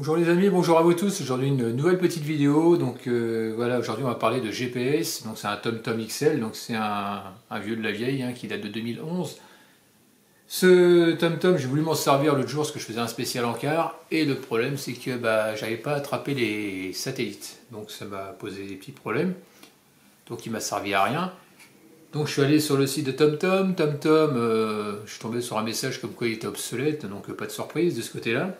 Bonjour les amis, bonjour à vous tous. Aujourd'hui une nouvelle petite vidéo. Donc voilà, aujourd'hui on va parler de GPS. Donc c'est un TomTom XL, donc c'est un vieux de la vieille qui date de 2011. Ce TomTom, j'ai voulu m'en servir l'autre jour parce que je faisais un spécial encart. Et le problème c'est que j'avais pas attrapé les satellites. Donc ça m'a posé des petits problèmes. Donc il m'a servi à rien. Donc je suis allé sur le site de TomTom. Je suis tombé sur un message comme quoi il était obsolète. Donc pas de surprise de ce côté-là.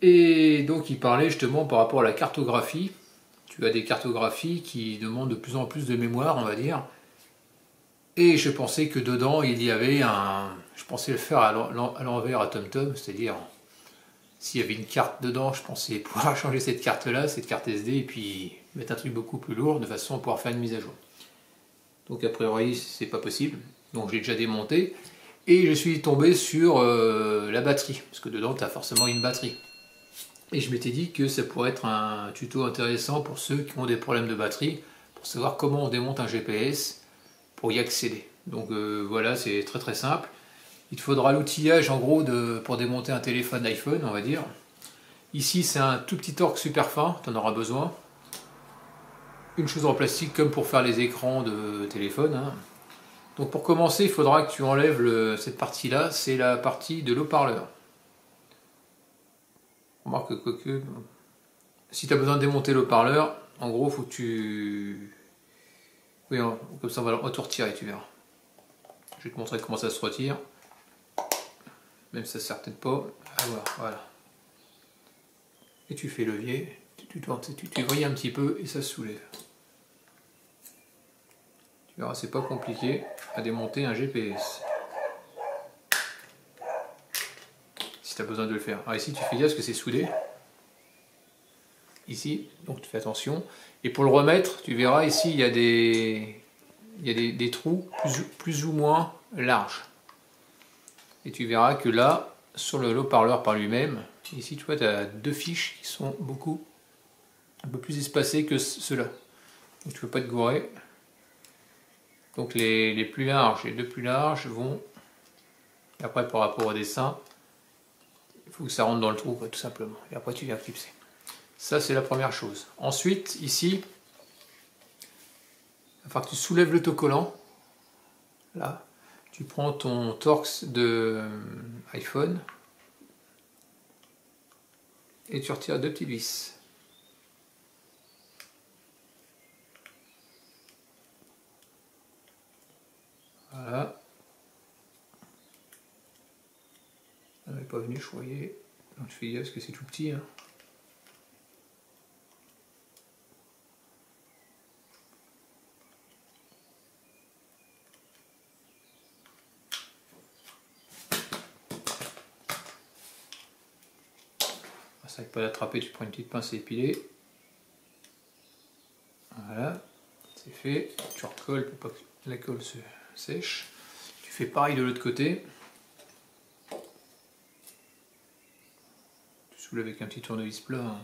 Et donc il parlait justement par rapport à la cartographie. Tu as des cartographies qui demandent de plus en plus de mémoire, on va dire. Et je pensais que dedans il y avait un... Je pensais le faire à l'envers à TomTom, c'est-à-dire s'il y avait une carte dedans, je pensais pouvoir changer cette carte-là, cette carte SD, et puis mettre un truc beaucoup plus lourd de façon à pouvoir faire une mise à jour. Donc a priori c'est pas possible, donc j'ai déjà démonté. Et je suis tombé sur la batterie, parce que dedans tu as forcément une batterie. Et je m'étais dit que ça pourrait être un tuto intéressant pour ceux qui ont des problèmes de batterie, pour savoir comment on démonte un GPS pour y accéder. Donc voilà, c'est très très simple. Il te faudra l'outillage en gros pour démonter un téléphone iPhone, on va dire. Ici c'est un tout petit torque super fin, tu en auras besoin. Une chose en plastique comme pour faire les écrans de téléphone. Donc pour commencer, il faudra que tu enlèves cette partie-là, c'est la partie de l'haut-parleur. Remarque que si tu as besoin de démonter le haut-parleur, en gros, faut que tu... Oui, comme ça, on va tout retirer, tu verras. Je vais te montrer comment ça se retire. Même si ça ne sert peut-être pas. Voilà. Et tu fais levier, tu vrilles un petit peu et ça se soulève. Tu verras, c'est pas compliqué à démonter un GPS. Si tu as besoin de le faire. Alors ici, tu fais gaffe parce que c'est soudé. Ici, donc tu fais attention. Et pour le remettre, tu verras ici, il y a des trous plus ou moins larges. Et tu verras que là, sur le haut-parleur par lui-même, ici tu vois, tu as deux fiches qui sont un peu plus espacées que ceux-là. Donc tu ne peux pas te gourer. Donc les plus larges, les deux plus larges vont... Et après, par rapport au dessin, il faut que ça rentre dans le trou, quoi, tout simplement. Et après, tu viens clipser. Ça, c'est la première chose. Ensuite, ici, il va falloir que tu soulèves l'autocollant. Là, tu prends ton Torx de iPhone et tu retires deux petites vis. Voilà. Elle n'est pas venue, je croyais. Donc, je fais gaffe parce que c'est tout petit. Ça n'arrive pas d'attraper, tu prends une petite pince à épiler. Voilà, c'est fait. Tu recolles pour pas que la colle se sèche. Tu fais pareil de l'autre côté. Tu soulèves avec un petit tournevis plat.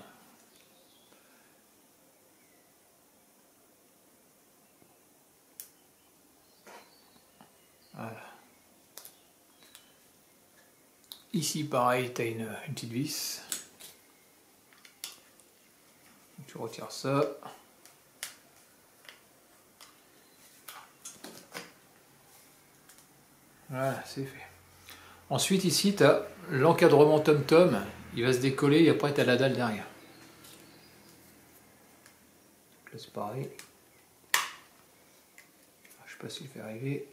Voilà. Ici, pareil, tu as une petite vis. Tu retires ça. Voilà, c'est fait. Ensuite, ici, tu as l'encadrement TomTom. Il va se décoller et après, tu as la dalle derrière. Là, c'est pareil. Je sais pas si je vais arriver.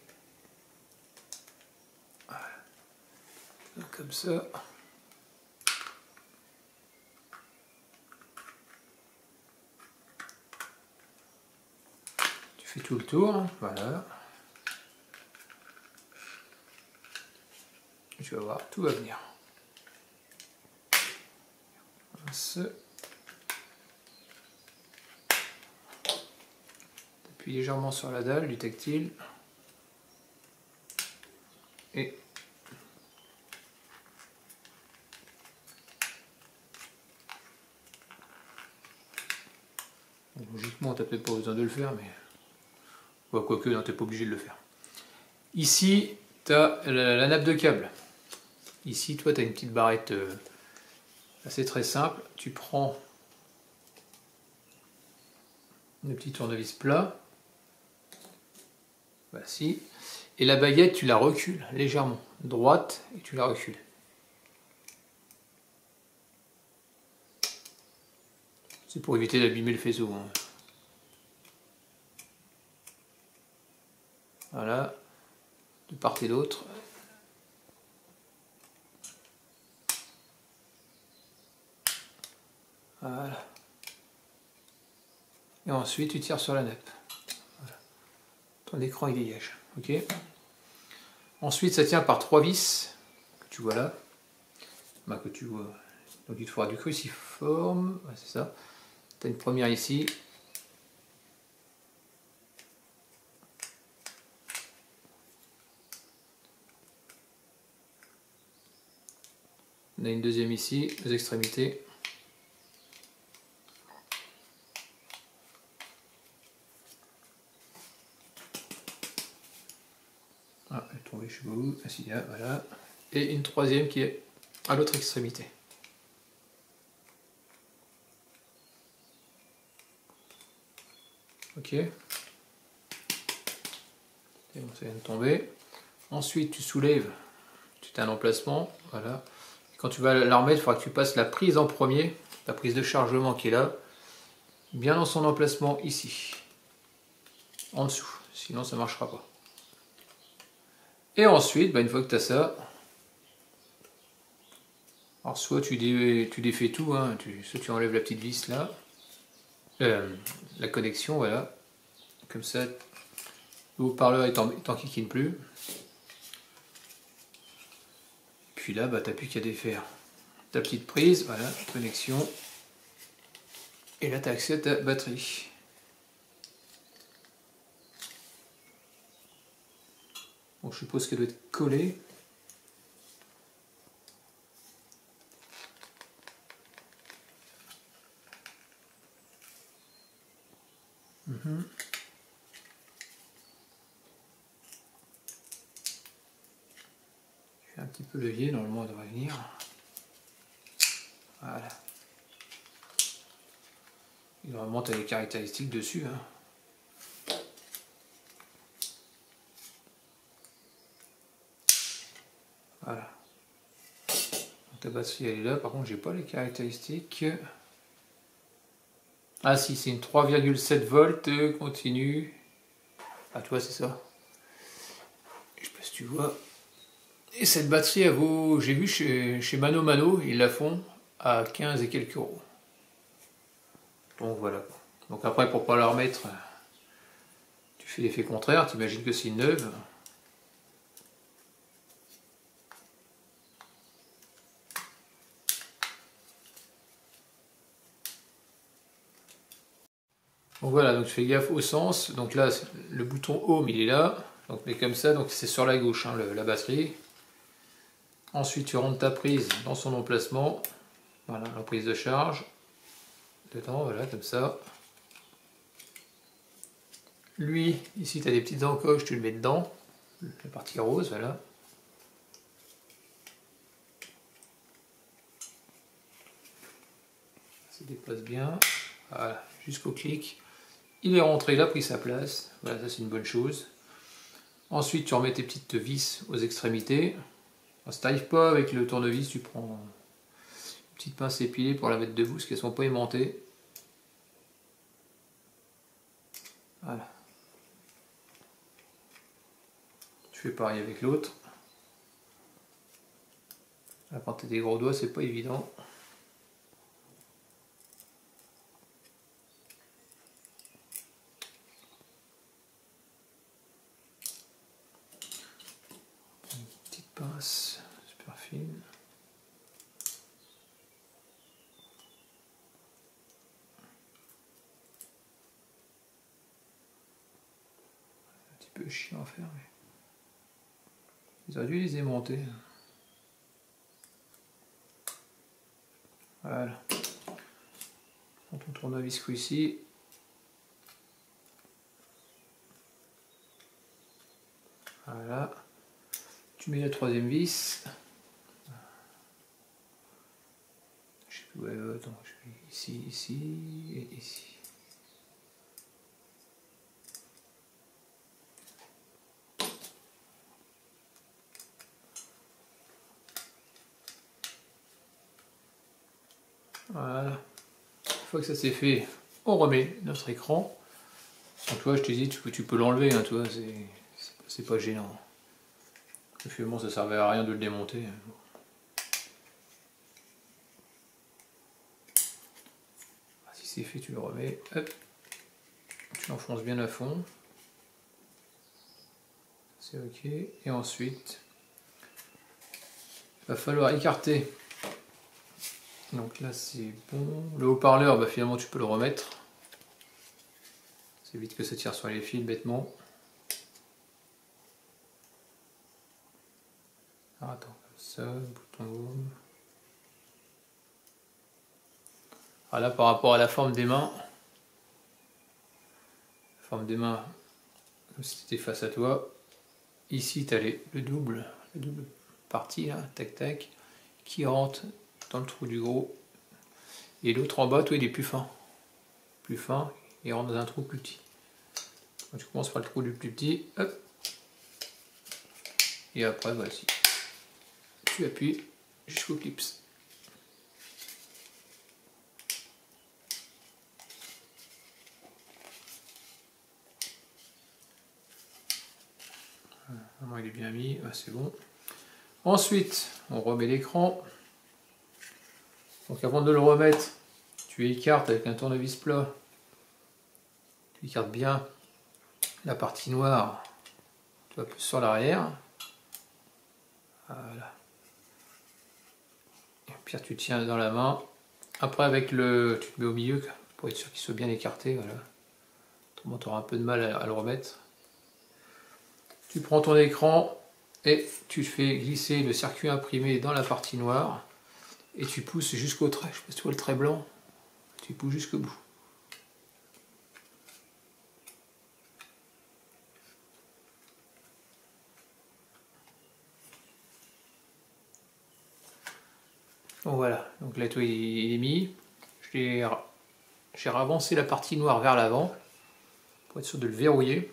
Voilà. Comme ça. Tu fais tout le tour. Voilà. Tu vas voir, tout va venir. Appuie légèrement sur la dalle, du tactile. Et logiquement, tu n'as peut-être pas besoin de le faire, mais quoique, non, tu n'es pas obligé de le faire. Ici, tu as la nappe de câble. Ici, toi, tu as une petite barrette C'est très simple, tu prends le petit tournevis plat, voici, et la baguette tu la recules légèrement, droite, et tu la recules. C'est pour éviter d'abîmer le faisceau. Hein. Voilà, de part et d'autre. Voilà. Et ensuite tu tires sur la nappe. Voilà. Ton écran il dégage. Ok. Ensuite ça tient par 3 vis que tu vois là. Bah, que tu vois. Donc il te faudra du cruciforme. Ouais, c'est ça. Tu as une première ici. On a une deuxième ici, aux extrémités. Ah, elle est tombée, je sais pas où. Ah, si, là, voilà. Et une troisième qui est à l'autre extrémité. Ok. Et bon, ça vient de tomber. Ensuite, tu soulèves. Tu as un emplacement. Voilà. Et quand tu vas la remettre, il faudra que tu passes la prise en premier. La prise de chargement qui est là. Bien dans son emplacement ici. En dessous. Sinon, ça ne marchera pas. Et ensuite, bah, une fois que tu as ça, alors soit tu défais tout, hein, soit tu enlèves la petite vis là, la connexion, voilà, comme ça, le haut-parleur il t'enquiquine plus. Puis là, bah, tu n'as plus qu'à défaire ta petite prise, voilà, connexion, et là tu as accès à ta batterie. Bon, je suppose qu'elle doit être collée. Je fais un petit peu levier, normalement elle devrait venir. Voilà. Et normalement tu as les caractéristiques dessus. Hein. Voilà. Donc, ta batterie elle est là, par contre j'ai pas les caractéristiques. Ah si, c'est une 3,7 volts continue. Ah tu vois, c'est ça. Je sais pas si tu vois. Et cette batterie, elle vaut, j'ai vu chez Mano Mano, ils la font à 15 et quelques euros. Donc voilà. Donc après, pour pas la remettre, tu fais l'effet contraire, t'imagines que c'est une neuve. Donc voilà, donc je fais gaffe au sens. Donc là, le bouton Home, il est là. Donc mais comme ça, donc c'est sur la gauche, hein, la batterie. Ensuite, tu rentres ta prise dans son emplacement. Voilà, la prise de charge. Dedans, voilà, comme ça. Lui, ici, tu as des petites encoches, tu le mets dedans. La partie rose, voilà. Ça dépasse bien. Voilà, jusqu'au clic. Il est rentré, il a pris sa place. Voilà, ça c'est une bonne chose. Ensuite, tu remets tes petites vis aux extrémités. Alors, si tu n'arrives pas avec le tournevis, tu prends une petite pince épilée pour la mettre debout, parce qu'elles ne sont pas aimantées. Voilà. Tu fais pareil avec l'autre. Quand tu as des gros doigts, c'est pas évident. Une petite pince super fine. Un petit peu chiant à faire, mais ils auraient dû les aimanter. Voilà. Prends ton tournevis ici. Voilà. Tu mets la troisième vis. Ouais, attends, je vais ici, ici et ici. Voilà. Une fois que ça c'est fait, on remet notre écran. Donc toi, je te dis, tu peux l'enlever, hein, toi, c'est pas gênant. Finalement, ça servait à rien de le démonter. Si c'est fait, tu le remets. Hop. Tu l'enfonces bien à fond. C'est ok. Et ensuite, il va falloir écarter. Donc là, c'est bon. Le haut-parleur, bah, finalement, tu peux le remettre. C'est vite que ça tire sur les fils, bêtement. Alors, attends, comme ça, bouton home. Alors là, par rapport à la forme des mains, comme si tu étais face à toi. Ici, tu as le double partie, là, tac tac, qui rentre dans le trou du gros. Et l'autre en bas, toi, il est plus fin. Plus fin, il rentre dans un trou plus petit. Donc, tu commences par le trou du plus petit, hop. Et après, voici. Tu appuies jusqu'au clips. Il est bien mis, c'est bon. Ensuite, on remet l'écran. Donc avant de le remettre, tu écartes avec un tournevis plat. Tu écartes bien la partie noire. Tu vas plus sur l'arrière. Voilà. Et puis tu tiens dans la main. Après avec tu te mets au milieu pour être sûr qu'il soit bien écarté. Voilà. Autrement tu auras un peu de mal à le remettre. Tu prends ton écran et tu fais glisser le circuit imprimé dans la partie noire et tu pousses jusqu'au trait. Je sais pas si tu vois le trait blanc. Tu pousses jusqu'au bout. Donc voilà, donc là toi il est mis. J'ai avancé la partie noire vers l'avant pour être sûr de le verrouiller.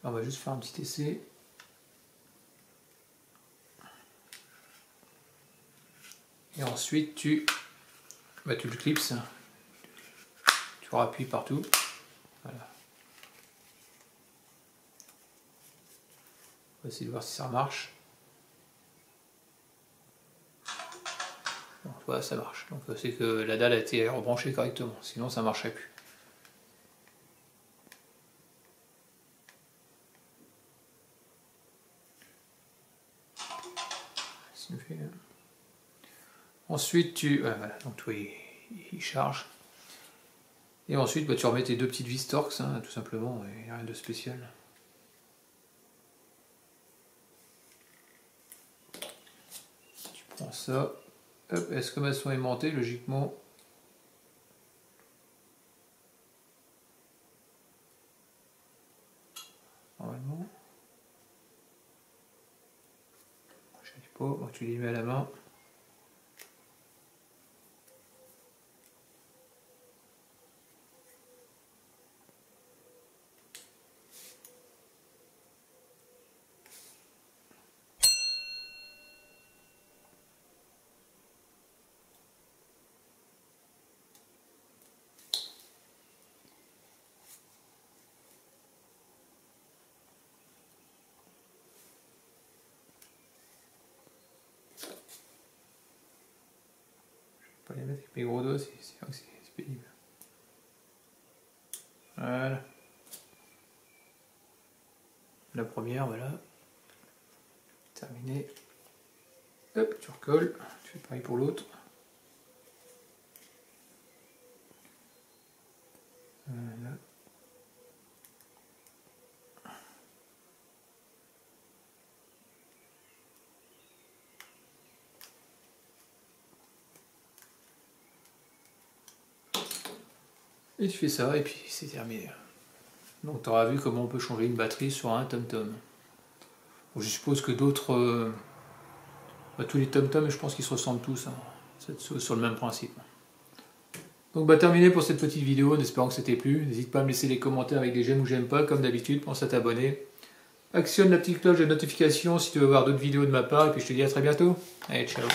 On va juste faire un petit essai. Et ensuite tu le clips. Tu rappuies partout. Voilà. On va essayer de voir si ça marche. Bon, voilà, ça marche. Donc c'est que la dalle a été rebranchée correctement, sinon ça ne marcherait plus. Ensuite voilà, donc toi il charge. Et ensuite tu remets tes deux petites vis Torx, hein, tout simplement, il n'y a rien de spécial. Tu prends ça. Est-ce que elles sont aimantées logiquement? Normalement. Je sais pas, donc tu les mets à la main. Pas les mettre avec mes gros doigts, c'est pénible. Voilà. La première, voilà. Terminé. Hop, tu recolles. Tu fais pareil pour l'autre. Voilà. Et tu fais ça, et puis c'est terminé. Donc tu auras vu comment on peut changer une batterie sur un TomTom. Je suppose que d'autres... tous les TomTom, je pense qu'ils se ressemblent tous. Hein. C'est sur le même principe. Donc bah terminé pour cette petite vidéo, en espérant que c'était plu. N'hésite pas à me laisser des commentaires avec des j'aime ou j'aime pas, comme d'habitude, pense à t'abonner. Actionne la petite cloche de notification si tu veux voir d'autres vidéos de ma part, et puis je te dis à très bientôt. Allez, ciao.